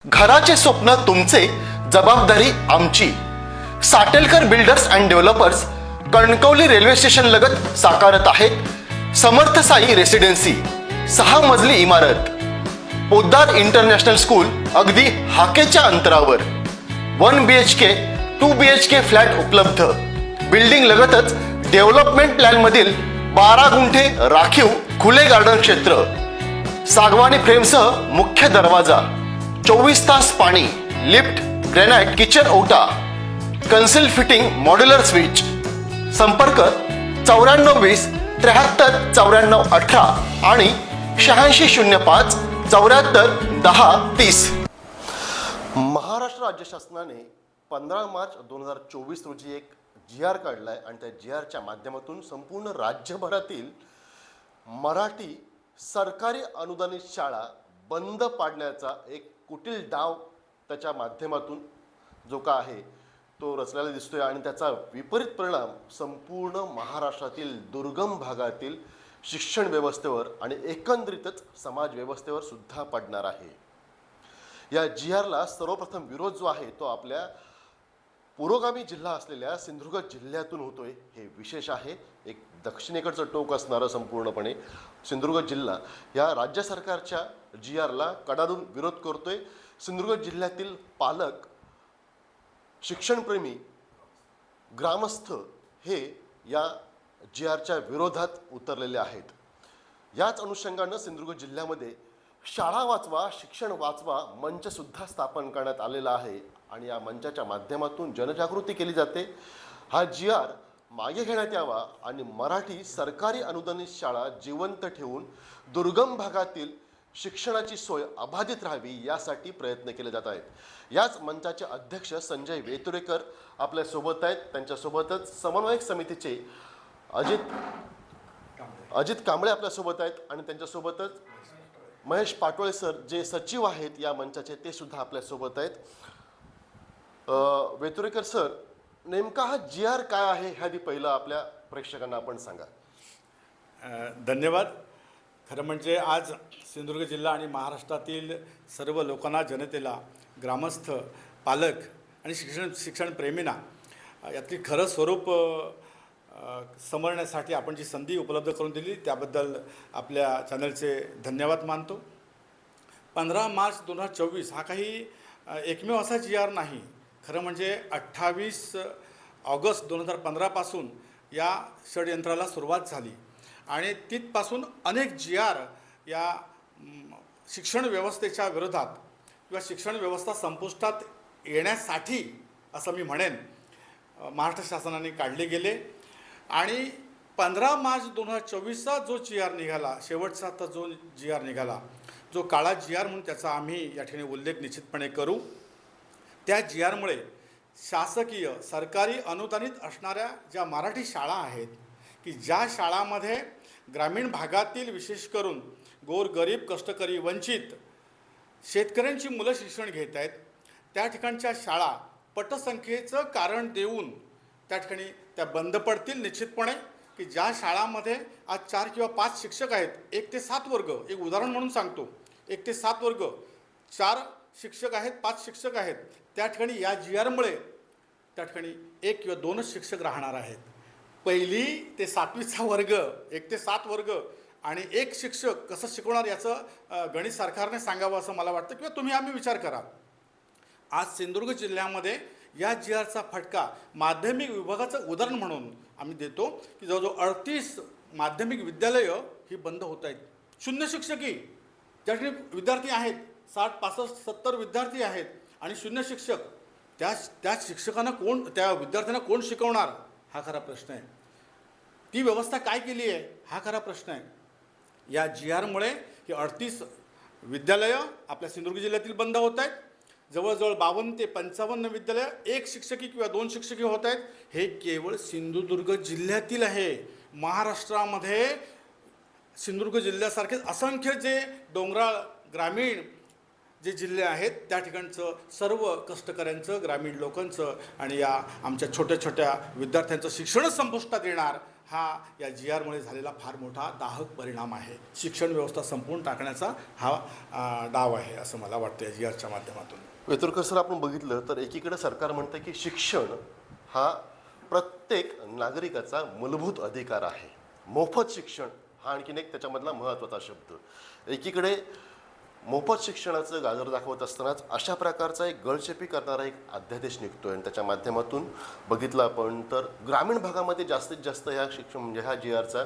घराचे स्वप्न तुमचे, जबाबदारी आमची. Satelkar builders and developers Kankavli railway station लगत साकारत आहेत समर्थ साई रेसिडेन्सी. 6 मजली इमारत, पोद्दार इंटरनॅशनल स्कूल अगदी हाकेच्या अंतरावर. 1 BHK 2 BHK फ्लॅट उपलब्ध. बिल्डिंग लगतच डेव्हलपमेंट प्लॅन मधील 12 गुंठे राखीव खुले गार्डन क्षेत्र. सागवानी फ्रेमसह मुख्य दरवाजा, 24 तास पाणी, लिफ्ट, ग्रॅनाइट किचन ओटा, कन्सिल फिटिंग मॉड्युलर स्विच. संपर्क 9420 73 94 18 आणि 8605 74 10 30. महाराष्ट्र राज्य शासनाने 15 मार्च 2024 रोजी एक GR काढलाय आणि त्या GRच्या माध्यमातून संपूर्ण राज्यभरातील मराठी सरकारी अनुदानित शाळा बंद पाडण्याचा एक कुटील डाव त्याच्या माध्यमातून जो का आहे तो रचलेला दिसतोय आणि त्याचा विपरीत परिणाम संपूर्ण महाराष्ट्रातील दुर्गम भागातील शिक्षण व्यवस्थेवर आणि एकंदरीतच समाज व्यवस्थेवर सुद्धा पडणार आहे. या GRला सर्वप्रथम विरोध जो आहे तो आपल्या पुरोगामी जिल्हा असलेल्या सिंधुदुर्ग जिल्ह्यातून होतोय. हे विशेष आहे. एक दक्षिणेकडचं टोक असणारं संपूर्णपणे सिंधुदुर्ग जिल्हा या राज्य सरकारच्या GRला कडाडून विरोध करतोय. सिंधुदुर्ग जिल्ह्यातील पालक, शिक्षणप्रेमी, ग्रामस्थ हे या GRच्या विरोधात उतरलेले आहेत. याच अनुषंगानं सिंधुदुर्ग जिल्ह्यामध्ये शाळा वाचवा शिक्षण वाचवा मंच सुद्धा स्थापन करण्यात आलेला आहे आणि या मंचाच्या माध्यमातून जनजागृती केली जाते. हा GR मागे घेण्यात यावा आणि मराठी सरकारी अनुदानित शाळा जिवंत ठेवून दुर्गम भागातील शिक्षणाची सोय अबाधित राहावी यासाठी प्रयत्न केले जात आहेत. याच मंचाचे अध्यक्ष संजय वेतुरेकर आपल्या सोबत आहेत. त्यांच्यासोबतच समन्वयक समितीचे अजित कांबळे आपल्यासोबत आहेत आणि त्यांच्यासोबतच महेश पाटोळे सर जे सचिव आहेत या मंचाचे ते सुद्धा आपल्यासोबत आहेत. वेतुरेकर सर, नेमका हा GR काय आहे हे आधी पहिलं आपल्या प्रेक्षकांना आपण सांगा. धन्यवाद. खरं म्हणजे आज सिंधुदुर्ग जिल्हा आणि महाराष्ट्रातील सर्व लोकांना, जनतेला, ग्रामस्थ, पालक आणि शिक्षणप्रेमींना यातली खरं स्वरूप समजण्यासाठी आपण जी संधी उपलब्ध करून दिली त्याबद्दल आपल्या चॅनलचे धन्यवाद मानतो. 15 मार्च 2024 हा काही एकमेव असा GR नाही. खरं म्हणजे 28 ऑगस्ट 2015 पासून या षडयंत्राला सुरुवात झाली आणि तिथपासून अनेक GR या शिक्षण व्यवस्थेच्या विरोधात किंवा शिक्षण व्यवस्था संपुष्टात येण्यासाठी असं मी म्हणेन महाराष्ट्र शासनाने काढले गेले. आणि 15 मार्च 2024चा जो GR निघाला, शेवटचा आता जो GR निघाला, जो काळा GR म्हणून त्याचा आम्ही या ठिकाणी उल्लेख निश्चितपणे करू. त्या GRमुळे शासकीय सरकारी अनुदानित असणाऱ्या ज्या मराठी शाळा आहेत की ज्या शाळांमध्ये ग्रामीण भागातील विशेष करून गोरगरीब, कष्टकरी, वंचित शेतकऱ्यांची मुलं शिक्षण घेत आहेत त्या ठिकाणच्या शाळा पटसंख्येचं कारण देऊन त्या ठिकाणी त्या बंद पडतील निश्चितपणे. की ज्या शाळांमध्ये आज 4 किंवा 5 शिक्षक आहेत, 1 ते 7 वर्ग, एक उदाहरण म्हणून सांगतो, 1 ते 7 वर्ग, 4 शिक्षक आहेत, 5 शिक्षक आहेत, त्या ठिकाणी या GRमुळे त्या ठिकाणी 1 किंवा 2च शिक्षक राहणार आहेत. 1ली ते 7वीचा वर्ग, 1 ते 7 वर्ग आणि 1 शिक्षक कसं शिकवणार याचं गणित सरकारने सांगावं असं मला वाटतं किंवा तुम्ही आम्ही विचार करा. आज सिंधुदुर्ग जिल्ह्यामध्ये या GRचा फटका माध्यमिक विभागाचं उदाहरण म्हणून आम्ही देतो की जवळजवळ 38 माध्यमिक विद्यालयं ही बंद होत आहेत. 0 शिक्षकी, त्या ठिकाणी विद्यार्थी आहेत 60, 65, 70 विद्यार्थी आहेत आणि 0 शिक्षक. त्या शिक्षकांना कोण, त्या विद्यार्थ्यांना कोण शिकवणार हा खरा प्रश्न आहे. ती व्यवस्था काय केली आहे हा खरा प्रश्न आहे. या GRमुळे ही 38 विद्यालयं आपल्या सिंधुदुर्ग जिल्ह्यातील बंद होत आहेत. जवळजवळ 52 ते 55 विद्यालय 1 शिक्षकी किंवा 2 शिक्षकी होत आहेत. हे केवळ सिंधुदुर्ग जिल्ह्यातील आहे. महाराष्ट्रामध्ये सिंधुदुर्ग जिल्ह्यासारखेच असंख्य जे डोंगराळ ग्रामीण जे जिल्हे आहेत त्या ठिकाणचं सर्व कष्टकऱ्यांचं, ग्रामीण लोकांचं आणि या आमच्या छोट्या छोट्या विद्यार्थ्यांचं शिक्षणच संपुष्टात येणार, हा या GRमुळे झालेला फार मोठा दाहक परिणाम आहे. शिक्षण व्यवस्था संपवून टाकण्याचा हा डाव आहे असं मला वाटतं या GRच्या माध्यमातून. वेतुरकर सर, आपण बघितलं तर एकीकडे सरकार म्हणतं की शिक्षण हा प्रत्येक नागरिकाचा मूलभूत अधिकार आहे. मोफत शिक्षण हा आणखीन एक त्याच्यामधला महत्त्वाचा शब्द. एकीकडे मोफत शिक्षणाचं गाजर दाखवत असतानाच अशा प्रकारचा एक गळचेपी करणारा एक अध्यादेश निघतो आहे आणि त्याच्या माध्यमातून बघितलं आपण तर ग्रामीण भागामध्ये जास्तीत जास्त ह्या शिक्षण म्हणजे ह्या GRचा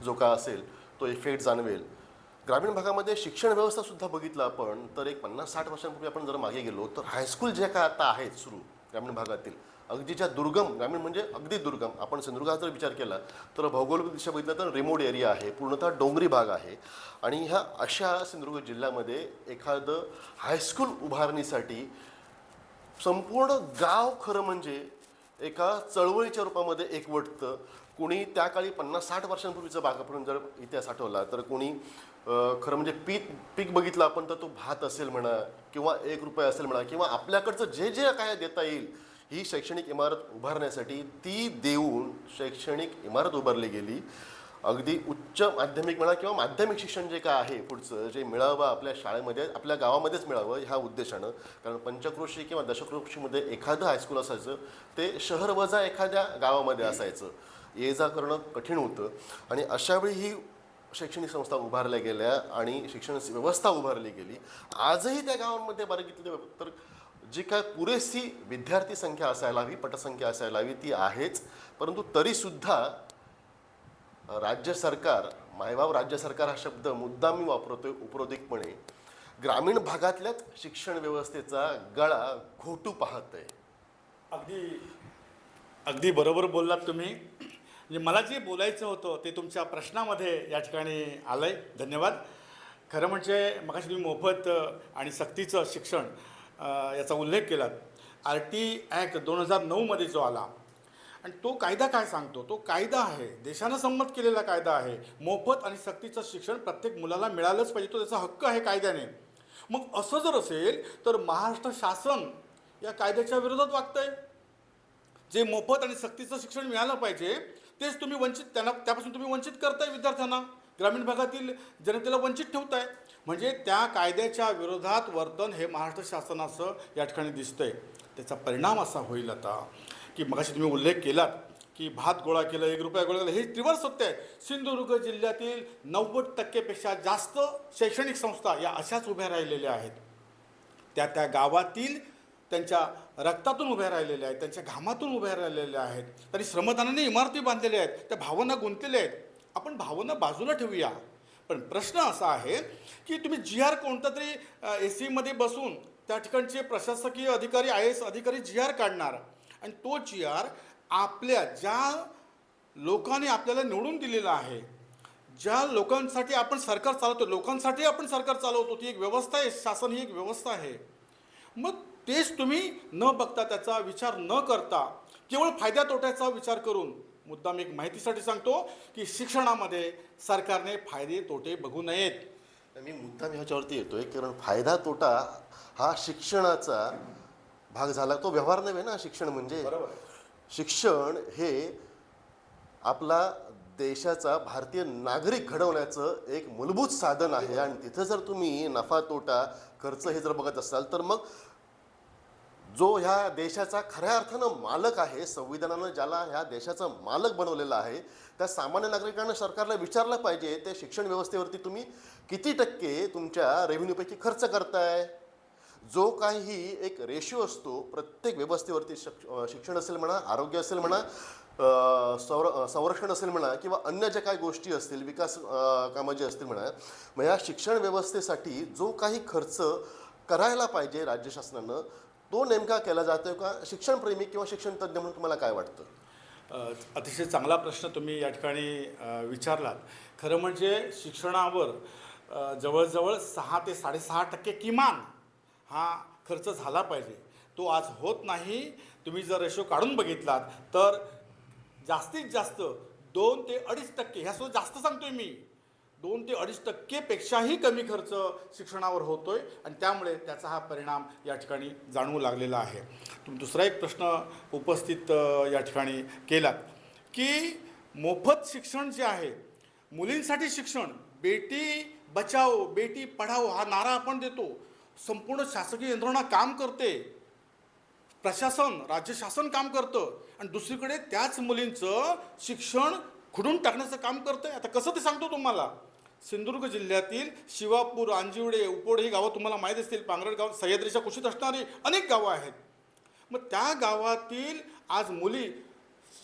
जो का असेल तो इफेक्ट जाणवेल. ग्रामीण भागामध्ये शिक्षण व्यवस्थासुद्धा बघितलं आपण तर एक 50-60 वर्षांपूर्वी आपण जर मागे गेलो तर हायस्कूल जे काय आता आहेत सुरू ग्रामीण भागातील, अगदीच्या दुर्गम, ग्रामीण म्हणजे अगदी दुर्गम, आपण सिंधुदुर्गाचा जर विचार केला तर भौगोलिक दृष्ट्या बघितलं तर रिमोट एरिया आहे, पूर्णतः डोंगरी भाग आहे. आणि ह्या अशा सिंधुदुर्ग जिल्ह्यामध्ये एखादं हायस्कूल उभारणीसाठी संपूर्ण गाव खरं म्हणजे एका चळवळीच्या रूपामध्ये एकवटतं. कोणी त्या काळी 50-60 वर्षांपूर्वीचा भागापर्यंत जर इतिहास आठवला तर कोणी खरं म्हणजे पीक बघितलं आपण तर तो भात असेल म्हणा किंवा ₹1 असेल म्हणा किंवा आपल्याकडचं जे जे काय देता येईल ही शैक्षणिक इमारत उभारण्यासाठी ती देऊन शैक्षणिक इमारत उभारली गेली. अगदी उच्च माध्यमिक म्हणा किंवा माध्यमिक शिक्षण जे काय आहे पुढचं जे मिळावं आपल्या शाळेमध्ये आपल्या गावामध्येच मिळावं ह्या उद्देशानं. कारण पंचक्रोशी किंवा दशक्रोशीमध्ये एखादं हायस्कूल असायचं ते शहर वजा एखाद्या गावामध्ये असायचं, ये जा करणं कठीण होतं. आणि अशावेळी ही शैक्षणिक संस्था उभारल्या गेल्या आणि शिक्षण व्यवस्था उभारली गेली. आजही त्या गावांमध्ये बघितलं तर जी काय पुरेशी विद्यार्थी संख्या असायला हवी, पटसंख्या असायला हवी ती आहेच. परंतु तरीसुद्धा राज्य सरकार, मायबाप राज्य सरकार हा शब्द मुद्दाम मी वापरतोय उपरोधिकपणे, ग्रामीण भागातल्याच शिक्षण व्यवस्थेचा गळा घोटू पाहत आहे. अगदी बरोबर बोललात तुम्ही. म्हणजे मला जे बोलायचं होतं ते तुमच्या प्रश्नामध्ये या ठिकाणी आलं आहे. धन्यवाद. खरं म्हणजे मगाशी तुम्ही मोफत आणि सक्तीचं शिक्षण याचा उल्लेख केलात. RT ॲक्ट 2009मध्ये जो आला आणि तो कायदा काय सांगतो, तो कायदा आहे, देशानं संमत केलेला कायदा आहे. मोफत आणि सक्तीचं शिक्षण प्रत्येक मुलाला मिळालंच पाहिजे, तो त्याचा हक्क आहे कायद्याने. मग असं जर असेल तर महाराष्ट्र शासन या कायद्याच्या विरोधात वागतंय. जे मोफत आणि सक्तीचं शिक्षण मिळालं पाहिजे तेच तुम्ही त्यापासून तुम्ही वंचित करताय विद्यार्थ्यांना, ग्रामीण भागातील जनतेला वंचित ठेवताय. म्हणजे त्या कायद्याच्या विरोधात वर्तन हे महाराष्ट्र शासनाचं या ठिकाणी दिसतंय. त्याचा परिणाम असा होईल आता की मगाशी तुम्ही उल्लेख केलात की भात गोळा केलं, ₹1 गोळा केलं, हे त्रिवार सत्य आहे. सिंधुदुर्ग जिल्ह्यातील 90%पेक्षा जास्त शैक्षणिक संस्था या अशाच उभ्या राहिलेल्या आहेत. त्या गावातील त्यांच्या रक्तातून उभ्या राहिलेल्या आहेत, त्यांच्या घामातून उभ्या राहिलेल्या आहेत, त्यांनी श्रमदानाने इमारती बांधलेल्या आहेत, त्या भावना गुंतलेल्या आहेत. आपण भावना बाजूला ठेवूया. पण प्रश्न असा आहे की तुम्ही GR कोणता तरी AC मध्ये बसून त्या ठिकाणचे प्रशासकीय अधिकारी, IAS अधिकारी GR काढणार आणि तो GR आपल्या ज्या लोकांनी आपल्याला निवडून दिलेला आहे, ज्या लोकांसाठी आपण सरकार चालवतो, लोकांसाठी आपण सरकार चालवतो, ती एक व्यवस्था आहे, शासन ही एक व्यवस्था आहे. मग तेच तुम्ही न बघता, त्याचा विचार न करता, केवळ फायद्या तोट्याचा विचार करून, मुद्दाम एक माहितीसाठी सांगतो की शिक्षणामध्ये सरकारने फायदे तोटे बघू नयेत. मी मुद्दाम ह्याच्यावरती येतोय कारण फायदा तोटा हा शिक्षणाचा भाग झाला, तो व्यवहार नव्हे ना. शिक्षण म्हणजे शिक्षण हे आपला देशाचा भारतीय नागरिक घडवण्याचं एक मूलभूत साधन आहे. आणि तिथं जर तुम्ही नफा तोटा खर्च हे जर बघत असाल तर मग जो ह्या देशाचा खऱ्या अर्थानं मालक आहे, संविधानानं ज्याला ह्या देशाचा मालक बनवलेला आहे, त्या सामान्य नागरिकांना सरकारला विचारलं पाहिजे ते शिक्षण व्यवस्थेवरती तुम्ही किती टक्के तुमच्या रेव्हेन्यूपैकी खर्च करताय. जो काही एक रेशो असतो प्रत्येक व्यवस्थेवरती, शिक्षण असेल म्हणा, आरोग्य असेल म्हणा, संरक्षण असेल म्हणा किंवा अन्य ज्या काही गोष्टी असतील, विकास कामं जे असतील म्हणा, मग या शिक्षण व्यवस्थेसाठी जो काही खर्च करायला पाहिजे राज्य शासनानं तो नेमका केला जातोय का? शिक्षणप्रेमी किंवा शिक्षण तज्ज्ञ म्हणून तुम्हाला काय वाटतं? अतिशय चांगला प्रश्न तुम्ही या ठिकाणी विचारलात. खरं म्हणजे शिक्षणावर जवळजवळ 6 ते 6.5% किमान हा खर्च झाला पाहिजे. तो आज होत नाही. तुम्ही जर रेशो काढून बघितलात तर जास्तीत जास्त 2 ते 2.5%, ह्यासुद्धा जास्त सांगतोय मी, 2 ते 2.5% पेक्षाही कमी खर्च शिक्षणावर होतोय आणि त्यामुळे त्याचा हा परिणाम या ठिकाणी जाणवू लागलेला आहे. तुम्ही दुसरा एक प्रश्न उपस्थित या ठिकाणी केलात की मोफत शिक्षण जे आहे, मुलींसाठी शिक्षण, बेटी बचाओ बेटी पढाओ हा नारा आपण देतो, संपूर्ण शासकीय यंत्रणा काम करते, प्रशासन राज्य शासन काम करतं आणि दुसरीकडे त्याच मुलींचं शिक्षण खुडून टाकण्याचं काम करतं आहे. आता कसं ते सांगतो तुम्हाला. सिंधुदुर्ग जिल्ह्यातील शिवापूर, अंजिवडे, उपोड ही गावं तुम्हाला माहीत असतील, पांगरगाव, सह्याद्रीच्या कुशीत असणारी अनेक गावं आहेत. मग त्या गावातील आज मुली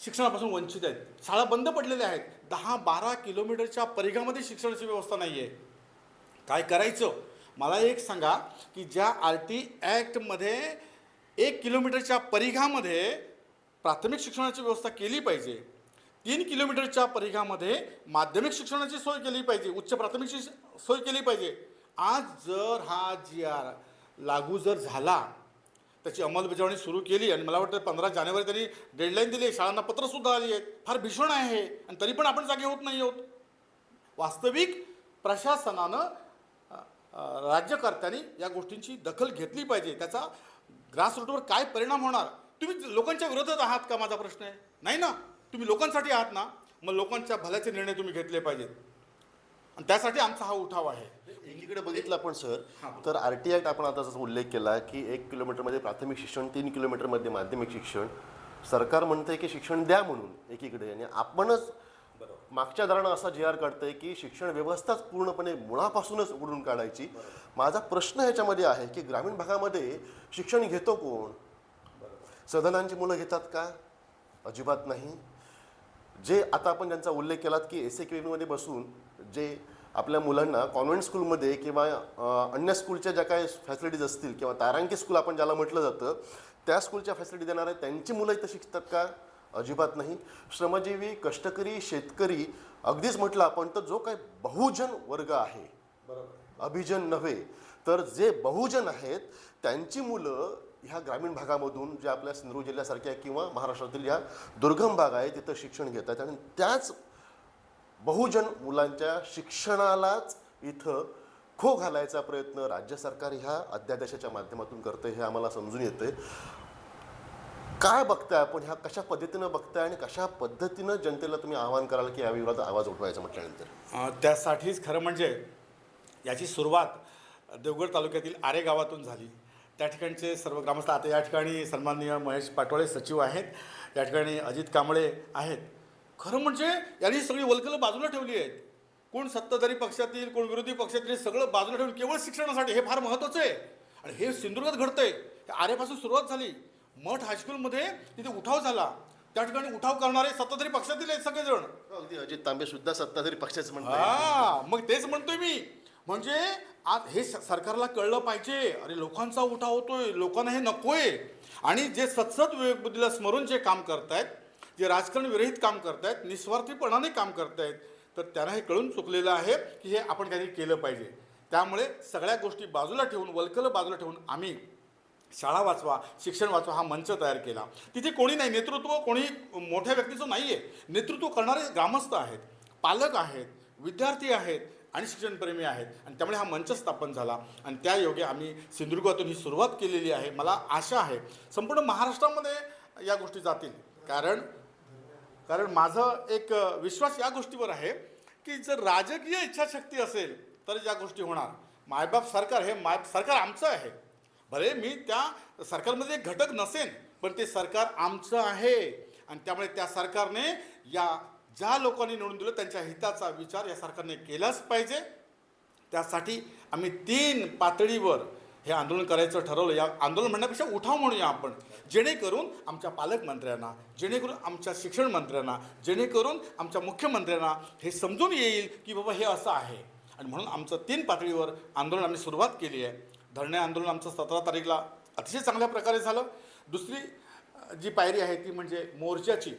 शिक्षणापासून वंचित आहेत. शाळा बंद पडलेल्या आहेत. 10-12 किलोमीटरच्या परिघामध्ये शिक्षणाची व्यवस्था नाही आहे. काय करायचं मला एक सांगा की ज्या RT ॲक्टमध्ये 1 किलोमीटरच्या परिघामध्ये प्राथमिक शिक्षणाची व्यवस्था केली पाहिजे, 3 किलोमीटरच्या परिघामध्ये माध्यमिक शिक्षणाची सोय केली पाहिजे, उच्च प्राथमिकची सोय केली पाहिजे. आज जर हा GR लागू जर झाला, त्याची अंमलबजावणी सुरू केली आणि मला वाटतं 15 जानेवारी त्यांनी डेडलाईन दिली, शाळांना पत्रसुद्धा आली आहेत. फार भीषण आहे आणि तरी पण आपण जागे होत नाही आहोत. वास्तविक प्रशासनानं राज्यकर्त्यांनी या गोष्टींची दखल घेतली पाहिजे. त्याचा ग्रासरूटवर काय परिणाम होणार. तुम्ही लोकांच्या विरोधात आहात का, माझा प्रश्न आहे. नाही ना, तुम्ही लोकांसाठी आहात ना, मग लोकांच्या भल्याचे निर्णय तुम्ही घेतले पाहिजेत आणि त्यासाठी आमचा हा उठाव आहे. एकीकडे बघितलं आपण सर तर RT ॲक्ट आपण आता जसा उल्लेख केला की 1 किलोमीटरमध्ये प्राथमिक शिक्षण, 3 किलोमीटरमध्ये माध्यमिक शिक्षण. सरकार म्हणते की शिक्षण द्या म्हणून एकीकडे, आणि आपणच मागच्या दारानं असा GR काढतंय की शिक्षण व्यवस्थाच पूर्णपणे मुळापासूनच उडून काढायची. माझा प्रश्न ह्याच्यामध्ये आहे की ग्रामीण भागामध्ये शिक्षण घेतो कोण? सदनांची मुलं घेतात का? अजिबात नाही. जे आता आपण ज्यांचा उल्लेख केलात की SAQमध्ये बसून जे आपल्या मुलांना कॉन्व्हेंट स्कूलमध्ये किंवा अन्य स्कूलच्या ज्या काही फॅसिलिटीज असतील किंवा तारांकी स्कूल आपण ज्याला म्हटलं जातं त्या स्कूलच्या फॅसिलिटी देणार आहे, त्यांची मुलं इथं शिकतात का? अजिबात नाही. श्रमजीवी, कष्टकरी, शेतकरी, अगदीच म्हटलं आपण तर जो काही बहुजन वर्ग आहे, अभिजन नव्हे तर जे बहुजन आहेत त्यांची मुलं ह्या ग्रामीण भागामधून जे आपल्या सिंधुदुर्ग जिल्ह्यासारख्या किंवा महाराष्ट्रातील या दुर्गम भाग आहे तिथं शिक्षण घेतात आणि त्याच बहुजन मुलांच्या शिक्षणालाच इथं खो घालायचा प्रयत्न राज्य सरकार ह्या अध्यादेशाच्या माध्यमातून करते हे आम्हाला समजून येते. काय बघताय आपण, ह्या कशा पद्धतीनं बघताय आणि कशा पद्धतीनं जनतेला तुम्ही आवाहन कराल की या विरोधात आवाज उठवायचा म्हटल्यानंतर? त्यासाठीच खरं म्हणजे याची सुरुवात देवगड तालुक्यातील आरे गावातून झाली. त्या ठिकाणचे सर्व ग्रामस्थ, आता या ठिकाणी सन्माननीय महेश पाटोळे सचिव आहेत, या ठिकाणी अजित कांबळे आहेत. खरं म्हणजे यांनी सगळी वल्कलं बाजूला ठेवली आहेत. कोण सत्ताधारी पक्षातील, कोण विरोधी पक्षातील, सगळं बाजूला ठेवून केवळ शिक्षणासाठी. हे फार महत्त्वाचं आहे आणि हे सिंधुदुर्गात घडतंय. हे आरेपासून सुरुवात झाली. मठ हायस्कूलमध्ये तिथे उठाव झाला. त्या ठिकाणी उठाव करणारे सत्ताधारी पक्षातील आहेत सगळेजण. अगदी अजित तांबे सुद्धा सत्ताधारी पक्षाचं म्हणतात. मग तेच म्हणतोय मी. म्हणजे आज हे सरकारला कळलं पाहिजे, अरे लोकांचा उठाव होतोय, लोकांना हे नकोय. आणि जे सतसत विवेकबुद्धीला स्मरून जे काम करतायत, जे राजकारण विरहित काम करतायत, निस्वार्थीपणाने काम करतायत, तर त्यांना हे कळून चुकलेलं आहे की हे आपण काहीतरी केलं पाहिजे. त्यामुळे सगळ्या गोष्टी बाजूला ठेवून, वल्कलं बाजूला ठेवून आम्ही शाळा वाचवा, शिक्षण वाचवा हा मंच तयार केला. तिथे कोणी नाही, नेतृत्व कोणी मोठ्या व्यक्तीचं नाही आहे. नेतृत्व करणारे ग्रामस्थ आहेत, पालक आहेत, विद्यार्थी आहेत आणि शिक्षणप्रेमी आहेत. आणि त्यामुळे हा मंच स्थापन झाला आणि त्या योगे आम्ही सिंधुदुर्गातून ही सुरुवात केलेली आहे. मला आशा आहे संपूर्ण महाराष्ट्रामध्ये या गोष्टी जातील. कारण माझं एक विश्वास या गोष्टीवर आहे की जर राजकीय इच्छाशक्ती असेल तर या गोष्टी होणार. मायबाप सरकार हे सरकार आमचं आहे. भले मी त्या सरकारमध्ये एक घटक नसेन, पण ते सरकार आमचं आहे आणि त्यामुळे त्या सरकारने या ज्या लोकांनी निवडून दिलं त्यांच्या हिताचा विचार या सरकारने केलाच पाहिजे. त्यासाठी आम्ही 3 पातळीवर हे आंदोलन करायचं ठरवलं. या आंदोलन म्हणण्यापेक्षा उठाव म्हणूया आपण, जेणेकरून आमच्या पालकमंत्र्यांना, जेणेकरून आमच्या शिक्षण मंत्र्यांना, जेणेकरून आमच्या मुख्यमंत्र्यांना हे समजून येईल की बाबा हे असं आहे. आणि म्हणून आमचं 3 पातळीवर आंदोलन आम्ही सुरुवात केली आहे. धरणे आंदोलन आमचं 17 तारीखला अतिशय चांगल्या प्रकारे झालं. दुसरी जी पायरी आहे ती म्हणजे मोर्चाची.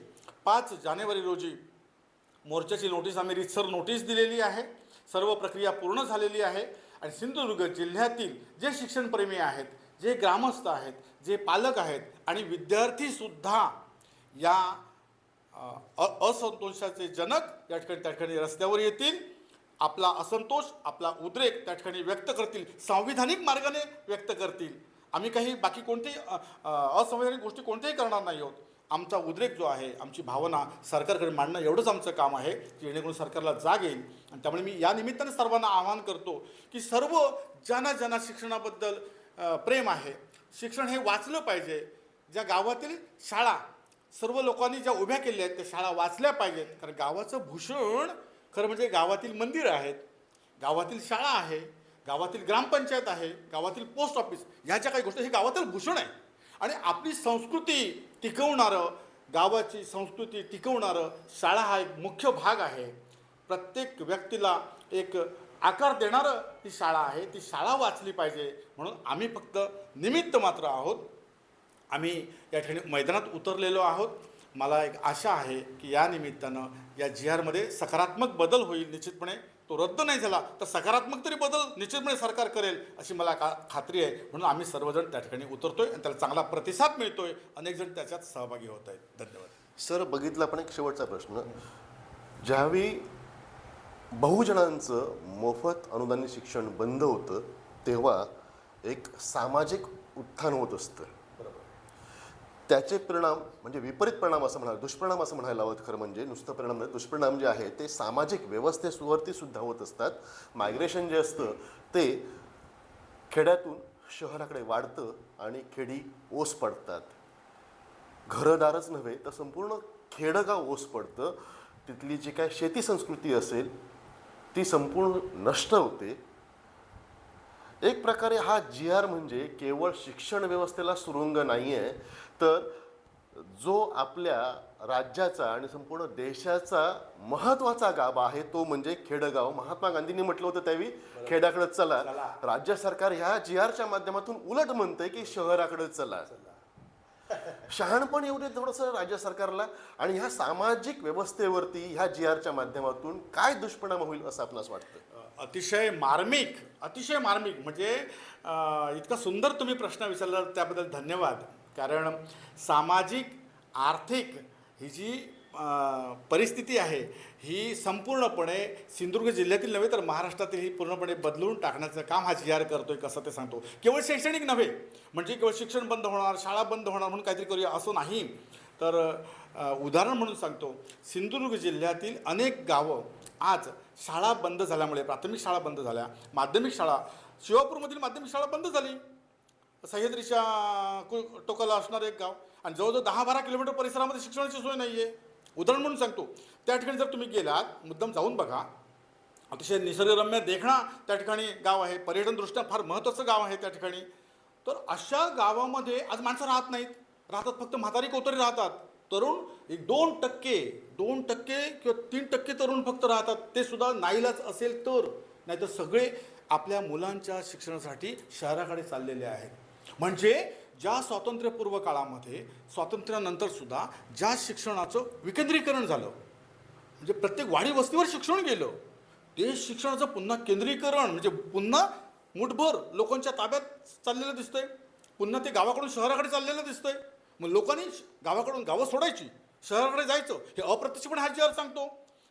5 जानेवारी रोजी मोर्चाची नोटीस आम्ही रीतसर नोटीस दिलेली आहे. सर्व प्रक्रिया पूर्ण झालेली आहे आणि सिंधुदुर्ग जिल्ह्यातील जे शिक्षणप्रेमी आहेत, जे ग्रामस्थ आहेत, जे पालक आहेत आणि विद्यार्थीसुद्धा या असंतोषाचे जनक या ठिकाणी त्या ठिकाणी रस्त्यावर येतील. आपला असंतोष, आपला उद्रेक त्या ठिकाणी व्यक्त करतील, संविधानिक मार्गाने व्यक्त करतील. आम्ही काही बाकी कोणतेही असंवैधानिक गोष्टी कोणत्याही करणार नाही आहोत. आमचा उद्रेक जो आहे, आमची भावना सरकारकडे मांडणं एवढंच आमचं काम आहे, जेणेकरून सरकारला जाग येईल. आणि त्यामुळे मी या निमित्ताने सर्वांना आवाहन करतो की सर्व ज्यांना शिक्षणाबद्दल प्रेम आहे, शिक्षण हे वाचलं पाहिजे. ज्या गावातील शाळा सर्व लोकांनी ज्या उभ्या केल्या आहेत त्या शाळा वाचल्या पाहिजेत. कारण गावाचं भूषण खरं म्हणजे गावातील मंदिरं आहेत, गावातील शाळा आहे, गावातील ग्रामपंचायत आहे, गावातील पोस्ट ऑफिस, ह्या ज्या काही गोष्टी हे गावातील भूषण आहे. आणि आपली संस्कृती टिकवणारं, गावाची संस्कृती टिकवणारं शाळा हा एक मुख्य भाग आहे. प्रत्येक व्यक्तीला एक आकार देणारं ती शाळा आहे. ती शाळा वाचली पाहिजे. म्हणून आम्ही फक्त निमित्त मात्र आहोत. आम्ही या ठिकाणी मैदानात उतरलेलो आहोत. मला एक आशा आहे की या निमित्तानं या GRमध्ये सकारात्मक बदल होईल. निश्चितपणे तो रद्द नाही झाला तर सकारात्मक तरी बदल निश्चितपणे सरकार करेल अशी मला खात्री आहे. म्हणून आम्ही सर्वजण त्या ठिकाणी उतरतोय आणि त्याला चांगला प्रतिसाद मिळतोय. अनेक जण त्याच्यात सहभागी होत आहेत. धन्यवाद. सर, बघितलं आपण एक शेवटचा प्रश्न, ज्यावेळी बहुजनांचं मोफत अनुदानित शिक्षण बंद होतं तेव्हा एक सामाजिक उत्थान होत असतं. त्याचे परिणाम म्हणजे विपरीत परिणाम असं म्हणा, दुष्परिणाम असं म्हणायला हवं. खरं म्हणजे नुसतं परिणाम नाही, दुष्परिणाम जे आहे ते सामाजिक व्यवस्थेवरती सुद्धा होत असतात. मायग्रेशन जे असतं ते खेड्यातून शहराकडे वाढतं आणि खेडी ओस पडतात. घरदारच नव्हे तर संपूर्ण खेडगाव ओस पडतं. तिथली जी काय शेती संस्कृती असेल ती संपूर्ण नष्ट होते. एक प्रकारे हा GR म्हणजे केवळ शिक्षण व्यवस्थेला सुरुंग नाही आहे, तर जो आपल्या राज्याचा आणि संपूर्ण देशाचा महत्त्वाचा गाभा आहे तो म्हणजे खेडगाव. महात्मा गांधींनी म्हटलं होतं त्यावेळी खेड्याकडे चला. राज्य सरकार ह्या GRच्या माध्यमातून उलट म्हणतंय की शहराकडे चला. शहाणपण एवढे थोडंसं राज्य सरकारला. आणि ह्या सामाजिक व्यवस्थेवरती ह्या GRच्या माध्यमातून काय दुष्परिणाम होईल असं आपणास वाटतं? अतिशय मार्मिक म्हणजे इतका सुंदर तुम्ही प्रश्न विचारला त्याबद्दल धन्यवाद. कारण सामाजिक आर्थिक ही जी परिस्थिती आहे ही संपूर्णपणे सिंधुदुर्ग जिल्ह्यातील नव्हे तर महाराष्ट्रातील ही पूर्णपणे बदलून टाकण्याचं काम हा GR करतोय. कसं ते सांगतो. केवळ शैक्षणिक नव्हे म्हणजे केवळ शिक्षण बंद होणार, शाळा बंद होणार म्हणून काहीतरी करूया असं नाही. तर उदाहरण म्हणून सांगतो, सिंधुदुर्ग जिल्ह्यातील अनेक गावं आज शाळा बंद झाल्यामुळे, प्राथमिक शाळा बंद झाल्या, माध्यमिक शाळा, शिवापूरमधील माध्यमिक शाळा बंद झाली. सह्याद्रीच्या टोकाला असणारं एक गाव आणि जवळजवळ 10-12 किलोमीटर परिसरामध्ये शिक्षणाची सोय नाही आहे. उदाहरण म्हणून सांगतो, त्या ठिकाणी जर तुम्ही गेलात मुद्दाम जाऊन बघा. अतिशय निसर्गरम्य देखणा त्या ठिकाणी गाव आहे, पर्यटनदृष्ट्या फार महत्त्वाचं गाव आहे त्या ठिकाणी. तर अशा गावामध्ये आज माणसं राहत नाहीत, राहतात फक्त म्हातारी कोतरी राहतात. तरुण एक 2% किंवा 3% तरुण फक्त राहतात. ते सुद्धा नाईलाज असेल तर, नाहीतर सगळे आपल्या मुलांच्या शिक्षणासाठी शहराकडे चाललेले आहेत. म्हणजे ज्या स्वातंत्र्यपूर्व काळामध्ये, स्वातंत्र्यानंतर सुद्धा ज्या शिक्षणाचं विकेंद्रीकरण झालं, म्हणजे प्रत्येक वाडी वस्तीवर शिक्षण गेलं, ते शिक्षणाचं पुन्हा केंद्रीकरण म्हणजे पुन्हा मुठभर लोकांच्या ताब्यात चाललेलं दिसतंय. पुन्हा ते गावाकडून शहराकडे चाललेलं दिसतंय. मग लोकांनी गावाकडून गावं सोडायची, शहराकडे जायचं, हे अप्रत्यक्षपणे हा GR सांगतो.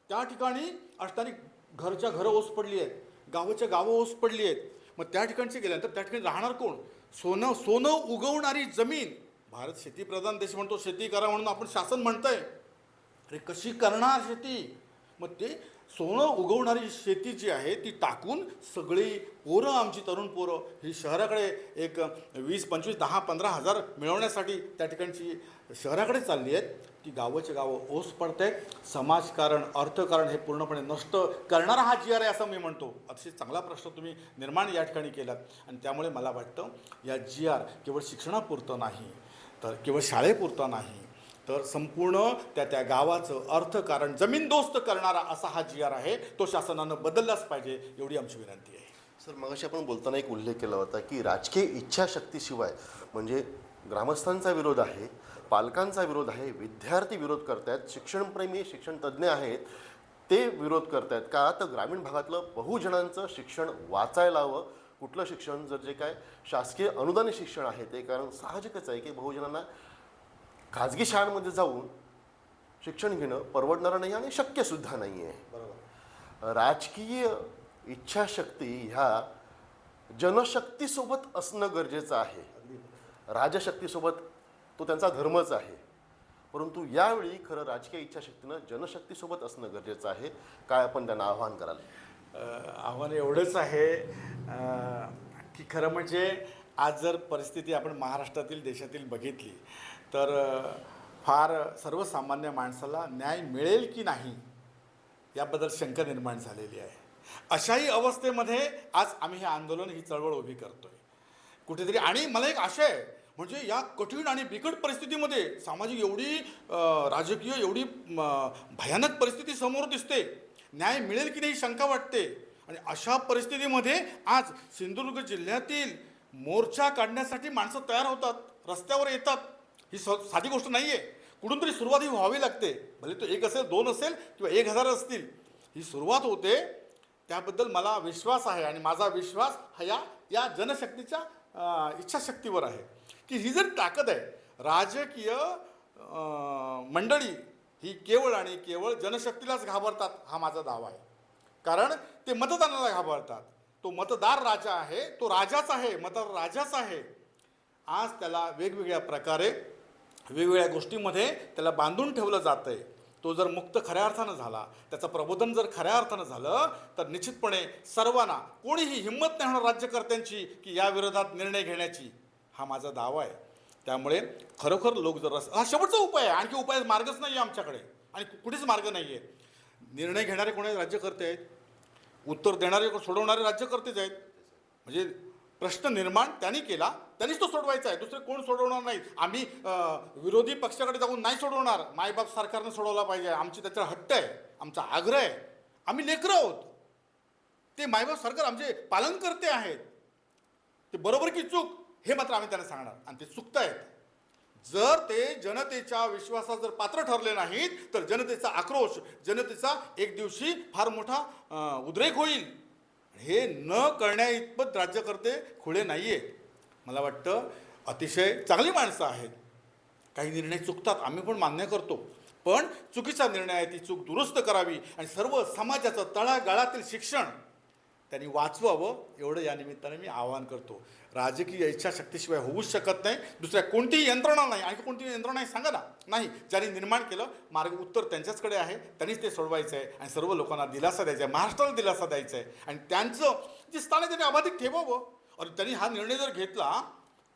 त्या ठिकाणी असताना घरच्या घरं ओस पडली आहेत, गावाच्या गावं ओस पडली आहेत. मग त्या ठिकाणचे गेल्यानंतर त्या ठिकाणी राहणार कोण? सोनं उगवणारी जमीन. भारत शेतीप्रधान देश म्हणतो, शेती करा म्हणून आपण शासन म्हणतंय. अरे कशी करणार शेती? मग ते सोनं उगवणारी शेती जी आहे ती टाकून सगळी पोरं, आमची तरुण पोरं ही शहराकडे एक 20, 25, 10, 15 हजार मिळवण्यासाठी त्या ठिकाणची शहराकडे चालली आहेत. ती गावाचे गावं ओस पडत आहेत. समाजकारण, अर्थकारण हे पूर्णपणे नष्ट करणारा हा GR आहे असं मी म्हणतो. अतिशय चांगला प्रश्न तुम्ही निर्माण या ठिकाणी केलात. आणि त्यामुळे मला वाटतं या GR केवळ शिक्षणापुरतं नाही, तर केवळ शाळेपुरता नाही, तर संपूर्ण त्या गावाचं अर्थकारण जमीनदोस्त करणारा असा हा GR आहे. तो शासनानं बदललाच पाहिजे एवढी आमची विनंती आहे. सर, मगाशी आपण बोलताना एक उल्लेख केला होता की राजकीय इच्छाशक्तीशिवाय म्हणजे ग्रामस्थांचा विरोध आहे, पालकांचा विरोध आहे, विद्यार्थी विरोध करत आहेत, शिक्षणप्रेमी शिक्षणतज्ज्ञ आहेत ते विरोध करत आहेत. का तर ग्रामीण भागातलं बहुजनांचं शिक्षण वाचायला हवं. कुठलं शिक्षण? जर जे काय शासकीय अनुदानित शिक्षण आहे ते. कारण साहजिकच आहे की बहुजनांना खाजगी शाळांमध्ये जाऊन शिक्षण घेणं परवडणारं नाही आणि शक्यसुद्धा नाही आहे. बरोबर. राजकीय इच्छाशक्ती ह्या जनशक्तीसोबत असणं गरजेचं आहे. राजशक्तीसोबत तो त्यांचा धर्मच आहे, परंतु यावेळी खरं राजकीय इच्छाशक्तीनं जनशक्तीसोबत असणं गरजेचं आहे. काय आपण त्यांना आव्हान कराल? आव्हान एवढंच आहे की खरं म्हणजे आज जर परिस्थिती आपण महाराष्ट्रातील देशातील बघितली तर फार सर्वसामान्य माणसाला न्याय मिळेल की नाही याबद्दल शंका निर्माण झालेली आहे. अशाही अवस्थेमध्ये आज आम्ही हे आंदोलन, ही चळवळ उभी करतोय कुठेतरी. आणि मला एक आशा आहे, म्हणजे या कठीण आणि बिकट परिस्थितीमध्ये सामाजिक एवढी राजकीय एवढी भयानक परिस्थिती समोर दिसते, न्याय मिळेल की नाही शंका वाटते. आणि अशा परिस्थितीमध्ये आज सिंधुदुर्ग जिल्ह्यातील मोर्चा काढण्यासाठी माणसं तयार होतात, रस्त्यावर येतात. ही साधी गोष्ट नाही आहे. कुठून तरी सुरुवात ही व्हावी लागते, भले तो 1 असेल, 2 असेल किंवा 1000 असतील, ही सुरुवात होते. त्याबद्दल मला विश्वास आहे आणि माझा विश्वास हा या जनशक्तीच्या इच्छाशक्तीवर आहे की ही जर ताकद आहे. राजकीय मंडळी ही केवळ आणि केवळ जनशक्तीलाच घाबरतात हा माझा दावा आहे. कारण ते मतदानाला घाबरतात. तो मतदार राजा आहे, तो राजाच आहे, मतदार राजाच आहे. आज त्याला वेगवेगळ्या प्रकारे वेगवेगळ्या गोष्टीमध्ये त्याला बांधून ठेवलं जातं आहे. तो जर मुक्त खऱ्या अर्थानं झाला, त्याचं प्रबोधन जर खऱ्या अर्थानं झालं तर निश्चितपणे सर्वांना, कोणीही हिंमत नाही होणार राज्यकर्त्यांची की या विरोधात निर्णय घेण्याची. हा माझा दावा आहे. त्यामुळे खरोखर लोक जर हा शेवटचा उपाय आहे, आणखी उपाय मार्गच नाही आहे आमच्याकडे आणि कुठेच मार्ग नाही आहे. निर्णय घेणारे कोणी राज्यकर्ते आहेत, उत्तर देणारे सोडवणारे राज्यकर्तेच आहेत. म्हणजे प्रश्न निर्माण त्यांनी केला, त्यांनीच तो सोडवायचा आहे, दुसरे कोण सोडवणार नाहीत. आम्ही विरोधी पक्षाकडे जाऊन नाही सोडवणार, मायबाप सरकारनं सोडवला पाहिजे, आमची त्याच्यावर हट्ट आहे, आमचा आग्रह आहे. आम्ही लेकरं आहोत, ते मायबाप सरकार आमचे पालनकर्ते आहेत. ते बरोबर की चूक हे मात्र आम्ही त्यांना सांगणार आणि ते चुकतायत. जर ते जनतेच्या विश्वासात जर पात्र ठरले नाहीत तर जनतेचा आक्रोश, जनतेचा एक दिवशी फार मोठा उद्रेक होईल. हे न करण्या इतपत राज्यकर्ते खुळे नाही आहेत. मला वाटतं अतिशय चांगली माणसं आहेत, काही निर्णय चुकतात, आम्ही पण मान्य करतो, पण चुकीचा निर्णय आहे, ती चूक दुरुस्त करावी आणि सर्व समाजाचं तळागाळातील शिक्षण त्यांनी वाचवावं, एवढं या निमित्ताने मी आवाहन करतो. राजकीय इच्छाशक्तीशिवाय होऊच शकत नाही. दुसऱ्या कोणतीही यंत्रणा नाही, आणखी कोणतीही यंत्रणा नाही सांगा ना, नाही. ज्यांनी निर्माण केलं मार्ग, उत्तर त्यांच्याचकडे आहे, त्यांनीच ते सोडवायचं आहे आणि सर्व लोकांना दिलासा द्यायचा आहे, महाराष्ट्राला दिलासा द्यायचा आहे आणि त्यांचं जे स्थान आहे त्यांनी अबाधित ठेवावं. आणि त्यांनी हा निर्णय जर घेतला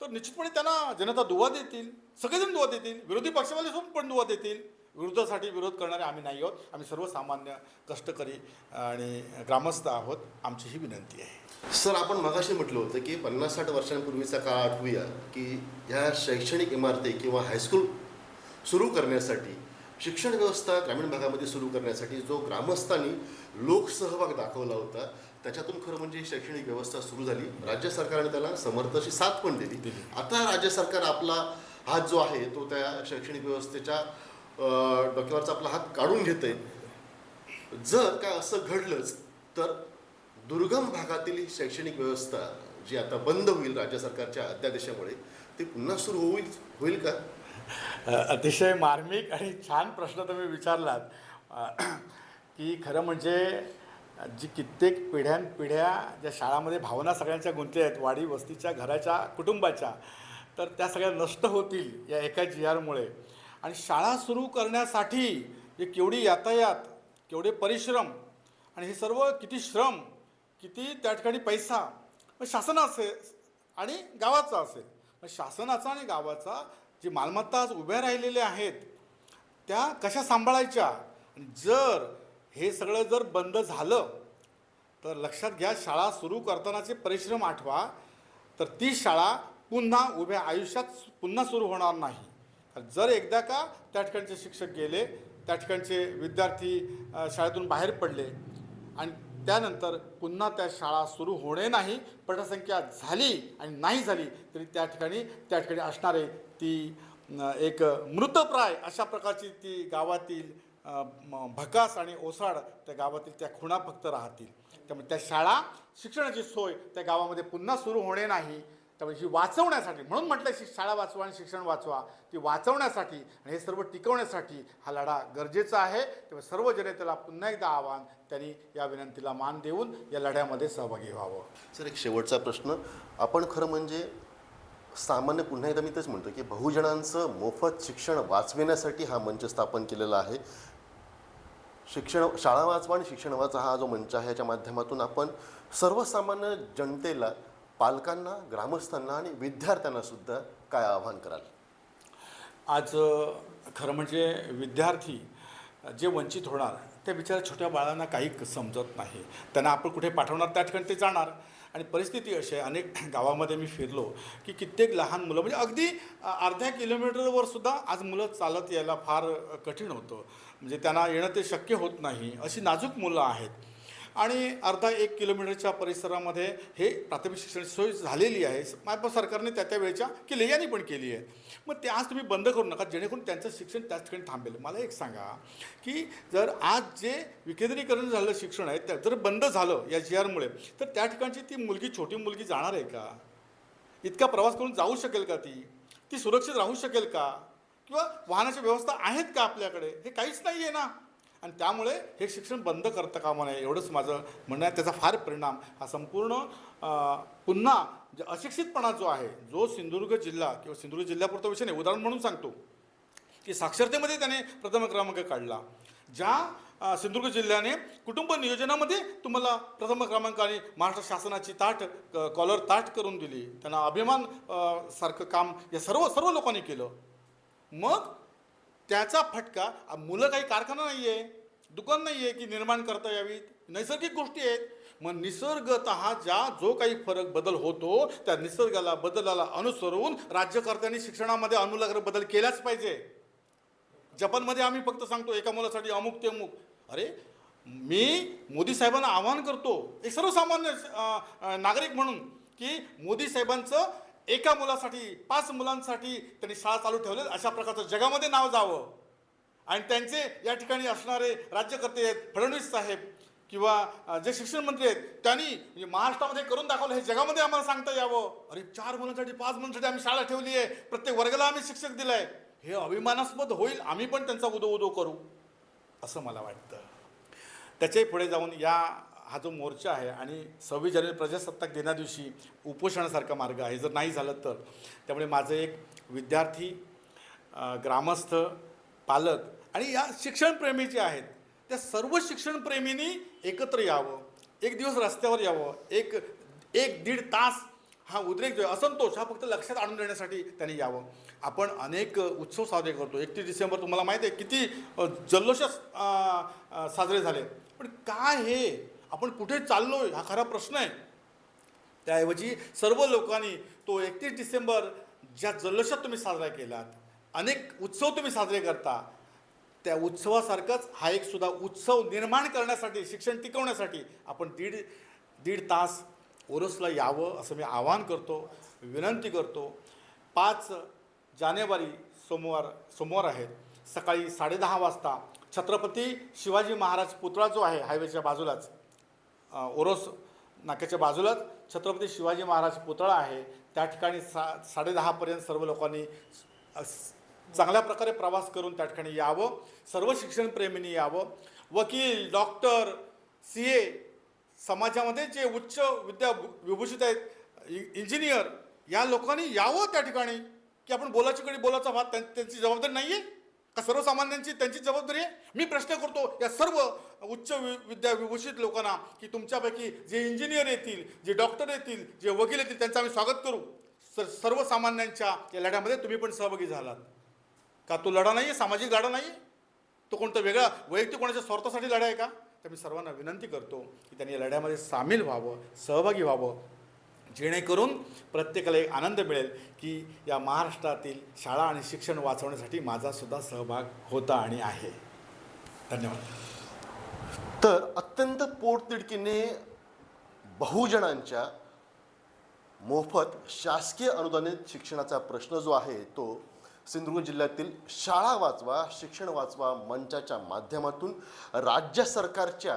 तर निश्चितपणे त्यांना जनता दुवा देतील, सगळेजण दुवा देतील, विरोधी पक्षवाले पण दुवा देतील. विरोधासाठी विरोध करणारे आम्ही नाही आहोत, आम्ही सर्वसामान्य कष्टकरी आणि ग्रामस्थ आहोत. आमची ही विनंती आहे. सर, आपण मगाशी म्हटलं होतं की 50-60 वर्षांपूर्वीचा काळ आठवूया की ह्या शैक्षणिक इमारती किंवा हायस्कूल सुरू करण्यासाठी, शिक्षण व्यवस्था ग्रामीण भागामध्ये सुरू करण्यासाठी जो ग्रामस्थांनी लोकसहभाग दाखवला होता, त्याच्यातून खरं म्हणजे ही शैक्षणिक व्यवस्था सुरू झाली. राज्य सरकारने त्याला समर्थ अशी साथ पण दिली. आता राज्य सरकार आपला हात जो आहे तो त्या शैक्षणिक व्यवस्थेच्या डोक्यावरचा आपला हात काढून घेतंय. जर काय असं घडलंच तर दुर्गम भागातील ही शैक्षणिक व्यवस्था जी आता बंद होईल राज्य सरकारच्या अध्यादेशामुळे, ती पुन्हा सुरू होईल का? अतिशय मार्मिक आणि छान प्रश्न तुम्ही विचारलात की खरं म्हणजे जी कित्येक पिढ्यानपिढ्या ज्या शाळामध्ये भावना सगळ्यांच्या गुंतल्या आहेत, वाडी वस्तीच्या, घराच्या, कुटुंबाच्या, तर त्या सगळ्या नष्ट होतील या एका GRमुळे. आणि शाळा सुरू करण्यासाठी जे केवढी यातायात, केवढे परिश्रम आणि हे सर्व किती श्रम, किती त्या ठिकाणी पैसा, मग शासनाचे आणि गावाचा असेल, मग शासनाचा आणि गावाचा जी मालमत्ता आज उभ्या राहिलेल्या आहेत त्या कशा सांभाळायच्या. जर हे सगळं जर बंद झालं तर लक्षात घ्या, शाळा सुरू करतानाचे परिश्रम आठवा, तर ती शाळा पुन्हा उभ्या आयुष्यात पुन्हा सुरू होणार नाही. जर एकदा का त्या ठिकाणचे शिक्षक गेले, त्या ठिकाणचे विद्यार्थी शाळेतून बाहेर पडले आणि त्यानंतर पुन्हा त्या शाळा सुरू होणे नाही. पटसंख्या झाली आणि नाही झाली तरी त्या ठिकाणी असणारे ती एक मृतप्राय अशा प्रकारची ती गावातील भकास आणि ओसाड त्या गावातील त्या खुणा फक्त राहतील. त्यामुळे त्या शाळा, शिक्षणाची सोय त्या गावामध्ये पुन्हा सुरू होणे नाही. त्यामुळे ही वाचवण्यासाठी, म्हणून म्हटलं शाळा वाचवा आणि शिक्षण वाचवा, ती वाचवण्यासाठी आणि हे सर्व टिकवण्यासाठी हा लढा गरजेचा आहे. तेव्हा सर्व जनतेला पुन्हा एकदा आवाहन, त्यांनी या विनंतीला मान देऊन या लढ्यामध्ये सहभागी व्हावं. सर, एक शेवटचा प्रश्न. आपण खरं म्हणजे सामान्य, पुन्हा एकदा मी तेच म्हणतो की बहुजनांचं मोफत शिक्षण वाचविण्यासाठी हा मंच स्थापन केलेला आहे. शाळा वाचवा आणि शिक्षण वाचवा हा जो मंच आहे, याच्या माध्यमातून आपण सर्वसामान्य जनतेला, पालकांना, ग्रामस्थांना आणि विद्यार्थ्यांना सुद्धा काय आवाहन कराल? आज खरं म्हणजे विद्यार्थी जे वंचित होणार, त्या बिचाऱ्या छोट्या बाळांना काही समजत नाही. त्यांना आपण कुठे पाठवणार, त्या ठिकाणी ते जाणार. आणि परिस्थिती अशी आहे, अनेक गावामध्ये मी फिरलो की कित्येक लहान मुलं, म्हणजे अगदी अर्ध्या किलोमीटरवर सुद्धा आज मुलं चालत यायला फार कठीण होतं. म्हणजे त्यांना येणं ते शक्य होत नाही, अशी नाजूक मुलं आहेत. आणि अर्धा 1 किलोमीटरच्या परिसरामध्ये हे प्राथमिक शिक्षणाची सोय झालेली आहे. मायपा सरकारने त्या वेळेच्या केली, यांनी पण केली आहे. मग ते आज तुम्ही बंद करू नका, जेणेकरून त्यांचं शिक्षण त्याच ठिकाणी थांबेल. मला एक सांगा की जर आज जे विकेंद्रीकरण झालेलं शिक्षण आहे, त्या जर बंद झालं या GR मुळे, तर त्या ठिकाणची ती मुलगी, छोटी मुलगी जाणार आहे का? इतका प्रवास करून जाऊ शकेल का? ती सुरक्षित राहू शकेल का? किंवा वाहनाची व्यवस्था आहेत का आपल्याकडे? हे काहीच नाही आहे ना. आणि त्यामुळे हे शिक्षण बंद करता कामा नये, एवढंच माझं म्हणणं आहे. त्याचा फार परिणाम हा संपूर्ण पुन्हा जे अशिक्षितपणा जो आहे, जो सिंधुदुर्ग जिल्हा किंवा सिंधुदुर्ग जिल्ह्यापुरता विषय नाही, उदाहरण म्हणून सांगतो की साक्षरतेमध्ये त्याने प्रथम क्रमांक काढला. ज्या सिंधुदुर्ग जिल्ह्याने कुटुंब नियोजनामध्ये तुम्हाला प्रथम क्रमांक आणि महाराष्ट्र शासनाची कॉलर ताट करून दिली, त्यांना अभिमान सारखं काम या सर्व लोकांनी केलं. मग त्याचा फटका, मुलं काही कारखाना नाही आहे, दुकान नाही आहे की निर्माण करता यावीत, नैसर्गिक गोष्टी आहेत. मग निसर्गतः जो काही बदल होतो, त्या बदलाला अनुसरून राज्यकर्त्यांनी शिक्षणामध्ये आमूलाग्र बदल केलाच पाहिजे. जपानमध्ये आम्ही फक्त सांगतो एका मुलासाठी अमुक ते अमुक. अरे, मी मोदी साहेबांना आवाहन करतो, एक सर्वसामान्य नागरिक म्हणून, की मोदी साहेबांचं एका मुलासाठी 5 मुलांसाठी त्यांनी शाळा चालू ठेवले, अशा प्रकारचं जगामध्ये नाव जावं. आणि त्यांचे या ठिकाणी असणारे राज्यकर्ते आहेत, फडणवीस साहेब किंवा जे शिक्षण मंत्री आहेत, त्यांनी म्हणजे महाराष्ट्रामध्ये करून दाखवलं, हे जगामध्ये आम्हाला सांगता यावं. अरे, 4 मुलांसाठी 5 मुलांसाठी आम्ही शाळा ठेवली आहे, प्रत्येक वर्गाला आम्ही शिक्षक दिला आहे. हे अभिमानास्पद होईल, आम्ही पण त्यांचा उदो करू, असं मला वाटतं. त्याच्याही पुढे जाऊन हा जो मोर्चा आहे आणि 26 जानेवारी प्रजासत्ताक दिना दिवशी उपोषणासारखा मार्ग आहे, जर नाही झालं तर. त्यामुळे माझं एक विद्यार्थी, ग्रामस्थ, पालक आणि या शिक्षणप्रेमी जे आहेत, त्या सर्व शिक्षणप्रेमींनी एकत्र यावं, एक दिवस रस्त्यावर यावं, एक 1-1.5 तास हा उद्रेक जो आहे, असंतोष हा फक्त लक्षात आणून देण्यासाठी त्यांनी यावं. आपण अनेक उत्सव साजरे करतो. 31 डिसेंबर तुम्हाला माहिती आहे किती जल्लोषात साजरे झाले. पण काय हे आपण कुठे चाललोय हा खरा प्रश्न आहे. त्याऐवजी सर्व लोकांनी तो 31 डिसेंबर ज्या जल्लोषात तुम्ही साजरा केलात, अनेक उत्सव तुम्ही साजरे करता, त्या उत्सवासारखाच हा एक सुद्धा उत्सव निर्माण करण्यासाठी, शिक्षण टिकवण्यासाठी आपण दीड तास ओरोसला यावं, असं मी आवाहन करतो, विनंती करतो. 5 जानेवारी सोमवार आहेत, सकाळी 10:30 वाजता छत्रपती शिवाजी महाराज पुतळा जो आहे हायवेच्या बाजूलाच, ओरोस नाक्याच्या बाजूलाच छत्रपती शिवाजी महाराज पुतळा आहे, त्या ठिकाणी 10:30पर्यंत सर्व लोकांनी चांगल्या प्रकारे प्रवास करून त्या ठिकाणी यावं. सर्व शिक्षणप्रेमींनी यावं. वकील, डॉक्टर, CA, समाजामध्ये जे उच्च विद्या विभूषित आहेत, इंजिनियर, या लोकांनी यावं त्या ठिकाणी, की आपण बोलाचा भात त्यांची जबाबदारी नाही आहे का? सर्वसामान्यांची त्यांची जबाबदारी आहे. मी प्रश्न करतो या सर्व उच्च विद्या विभूषित लोकांना, की तुमच्यापैकी जे इंजिनियर येतील, जे डॉक्टर येतील, जे वकील येतील, त्यांचं आम्ही स्वागत करू. सर्वसामान्यांच्या या लढ्यामध्ये तुम्ही पण सहभागी झालात का? तो लढा नाही आहे, सामाजिक लढा नाही आहे, तो कोणता वेगळा वैयक्तिक कोणाच्या स्वार्थासाठी लढा आहे का? तर मी सर्वांना विनंती करतो की त्यांनी या लढ्यामध्ये सामील व्हावं, सहभागी व्हावं, जेणेकरून प्रत्येकाला एक आनंद मिळेल की या महाराष्ट्रातील शाळा आणि शिक्षण वाचवण्यासाठी माझासुद्धा सहभाग होता आणि आहे. धन्यवाद. तर अत्यंत पोटतिडकीने बहुजनांच्या मोफत शासकीय अनुदानित शिक्षणाचा प्रश्न जो आहे, तो सिंधुदुर्ग जिल्ह्यातील शाळा वाचवा शिक्षण वाचवा मंचाच्या माध्यमातून राज्य सरकारच्या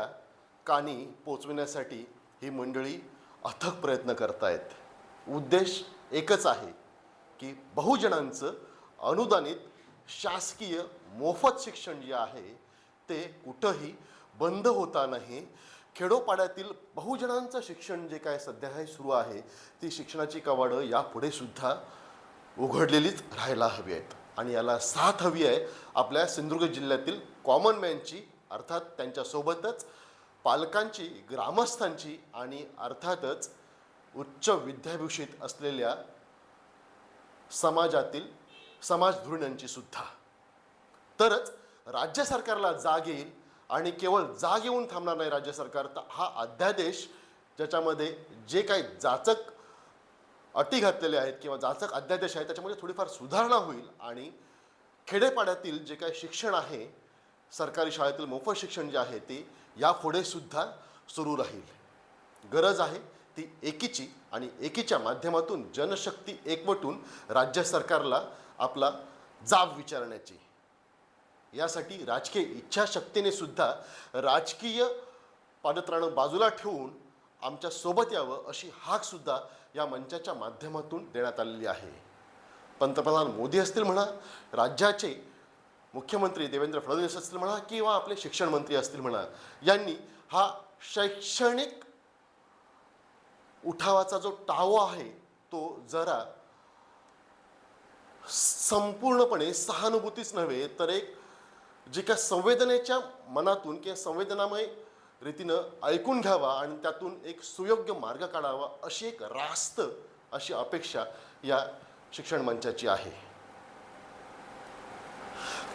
कानी पोचविण्यासाठी ही मंडळी अथक प्रयत्न करतायत. उद्देश एकच आहे की बहुजनांचं अनुदानित शासकीय मोफत शिक्षण जे आहे ते कुठंही बंद होता नाही. खेडोपाड्यातील बहुजनांचं शिक्षण जे काय सध्या हे सुरू आहे ती शिक्षणाची कवाडं यापुढे सुद्धा उघडलेलीच राहायला हवी आहेत. आणि याला साथ हवी आहे आपल्या सिंधुदुर्ग जिल्ह्यातील कॉमन मॅनची, अर्थात त्यांच्यासोबतच पालकांची, ग्रामस्थांची आणि अर्थातच उच्च विद्याभूषित असलेल्या समाजातील समाजधुरीणांची सुद्धा. तरच राज्य सरकारला जाग येईल. आणि केवळ जाग येऊन थांबणार नाही राज्य सरकार, तर हा अध्यादेश ज्याच्यामध्ये जे काही जाचक अटी घातलेले आहेत किंवा जाचक अध्यादेश आहेत त्याच्यामध्ये थोडीफार सुधारणा होईल आणि खेडेपाड्यातील जे काही शिक्षण आहे, सरकारी शाळेतील मोफत शिक्षण जे आहे ते यापुढे सुद्धा सुरू राहील. गरज आहे ती एकीची आणि एकीच्या माध्यमातून जनशक्ती एकवटून राज्य सरकारला आपला जाब विचारण्याची. यासाठी राजकीय इच्छाशक्तीने सुद्धा राजकीय पादत्राणं बाजूला ठेवून आमच्या सोबत यावं अशी हाक सुद्धा या मंचाच्या माध्यमातून देण्यात आलेली आहे. पंतप्रधान मोदी असतील म्हणा, राज्याचे मुख्यमंत्री देवेंद्र फडणवीस असतील म्हणा किंवा आपले शिक्षण मंत्री असतील म्हणा, यांनी हा शैक्षणिक उठावाचा जो टाहो आहे तो जरा संपूर्णपणे सहानुभूतीच नव्हे तर एक जी काय संवेदनेच्या मनातून किंवा संवेदनामय रीतीनं ऐकून घ्यावा आणि त्यातून एक सुयोग्य मार्ग काढावा अशी एक रास्त अशी अपेक्षा या शिक्षण मंचाची आहे.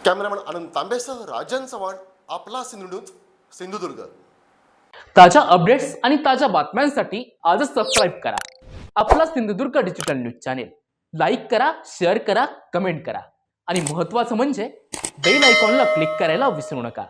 कॅमेरामॅन आनंद तांबेसह राजन चव्हाण, आपला सिंधुदुर्ग. ताज्या अपडेट्स आणि ताज्या बातम्यांसाठी आजच सबस्क्राईब करा आपला Sindhudurg digital news channel. Like करा, शेअर करा, कमेंट करा आणि महत्त्वाचं म्हणजे बेल आयकॉनला क्लिक करायला विसरू नका.